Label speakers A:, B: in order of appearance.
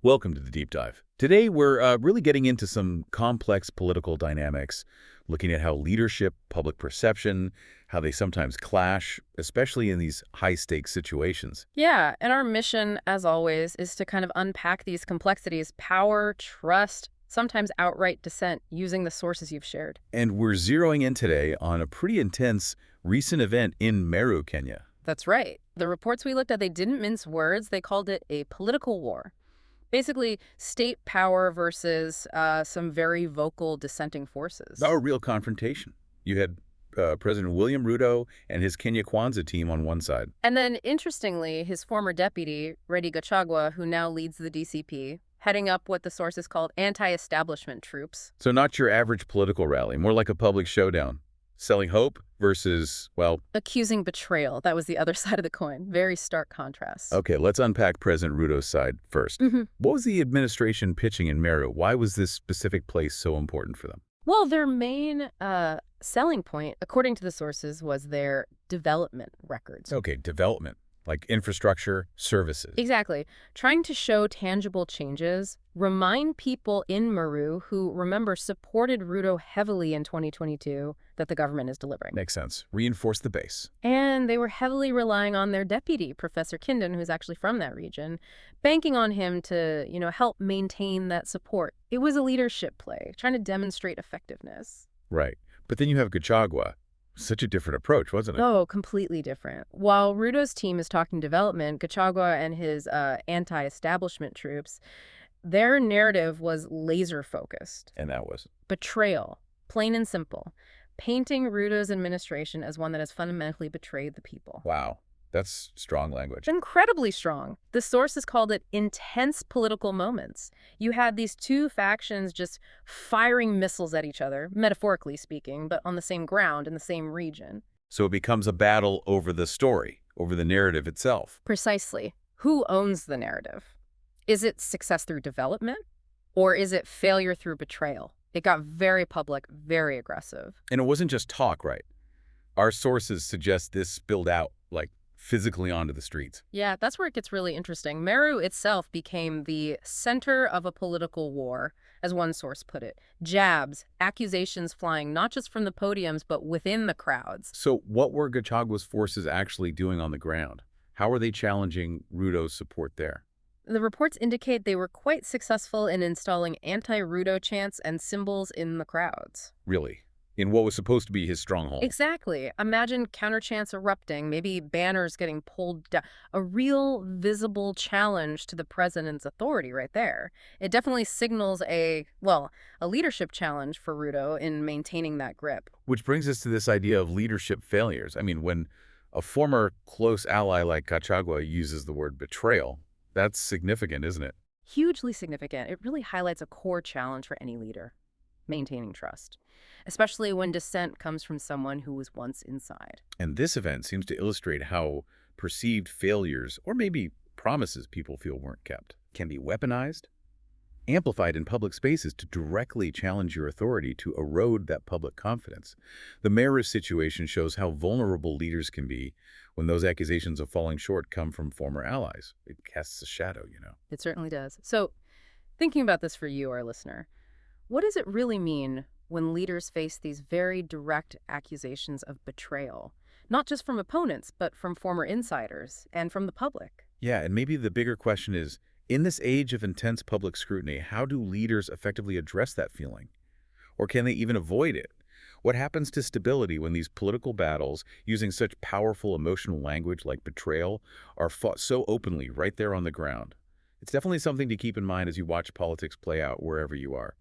A: Welcome to the Deep Dive. Today, we're really getting into some complex political dynamics, looking at how leadership, public perception, how they sometimes clash, especially in these high-stakes situations.
B: Yeah, and our mission, as always, is to kind of unpack these complexities, power, trust, sometimes outright dissent, using the sources you've shared.
A: And we're zeroing in today on a pretty intense recent event in Meru, Kenya.
B: That's right. The reports we looked at, they didn't mince words. They called it a political war. Basically, state power versus some very vocal dissenting forces.
A: A real confrontation. You had President William Ruto and his Kenya Kwanza team on one side.
B: And then, interestingly, his former deputy, Reddy Gachagua, who now leads the DCP, heading up what the sources called anti-establishment troops.
A: So not your average political rally, more like a public showdown. Selling hope versus, well...
B: Accusing betrayal. That was the other side of the coin. Very stark contrast.
A: Okay, let's unpack President Ruto's side first. What was the administration pitching in Meru? Why was this specific place so important for them?
B: Well, their main selling point, according to the sources, was their development records.
A: Okay, development, like infrastructure, services.
B: Exactly. Trying to show tangible changes, remind people in Meru who, remember, supported Ruto heavily in 2022 that the government is delivering.
A: Makes sense. Reinforce the base.
B: And they were heavily relying on their deputy, Professor Kindon, who's actually from that region, banking on him to, help maintain that support. It was a leadership play, trying to demonstrate effectiveness.
A: Right. But then you have Gachagua. Such a different approach, wasn't it?
B: Oh, completely different. While Ruto's team is talking development, Gachagua and his anti-establishment troops, their narrative was laser-focused.
A: And that was?
B: Betrayal, plain and simple. Painting Ruto's administration as one that has fundamentally betrayed the people.
A: Wow. That's strong language.
B: Incredibly strong. The sources called it intense political moments. You had these two factions just firing missiles at each other, metaphorically speaking, but on the same ground in the same region.
A: So it becomes a battle over the story, over the narrative itself.
B: Precisely. Who owns the narrative? Is it success through development, or is it failure through betrayal? It got very public, very aggressive.
A: And it wasn't just talk, right? Our sources suggest this spilled out, like, physically onto the streets.
B: Yeah, that's where it gets really interesting. Meru itself became the center of a political war, as one source put it. Jabs, accusations flying not just from the podiums, but within the crowds.
A: So what were Gachagua's forces actually doing on the ground? How were they challenging Ruto's support there?
B: The reports indicate they were quite successful in installing anti-Ruto chants and symbols in the crowds.
A: Really? In what was supposed to be his stronghold?
B: Exactly. Imagine counter-chants erupting, maybe banners getting pulled down. A real visible challenge to the president's authority right there. It definitely signals a leadership challenge for Ruto in maintaining that grip.
A: Which brings us to this idea of leadership failures. I mean, when a former close ally like Gachagua uses the word betrayal, that's significant, isn't it?
B: Hugely significant. It really highlights a core challenge for any leader: maintaining trust, especially when dissent comes from someone who was once inside.
A: And this event seems to illustrate how perceived failures, or maybe promises people feel weren't kept, can be weaponized, amplified in public spaces to directly challenge your authority, to erode that public confidence. The Meru situation shows how vulnerable leaders can be when those accusations of falling short come from former allies. It casts a shadow,
B: It certainly does. So, thinking about this for you, our listener, what does it really mean when leaders face these very direct accusations of betrayal, not just from opponents, but from former insiders and from the public?
A: Yeah, and maybe the bigger question is, in this age of intense public scrutiny, how do leaders effectively address that feeling? Or can they even avoid it? What happens to stability when these political battles, using such powerful emotional language like betrayal, are fought so openly right there on the ground? It's definitely something to keep in mind as you watch politics play out wherever you are.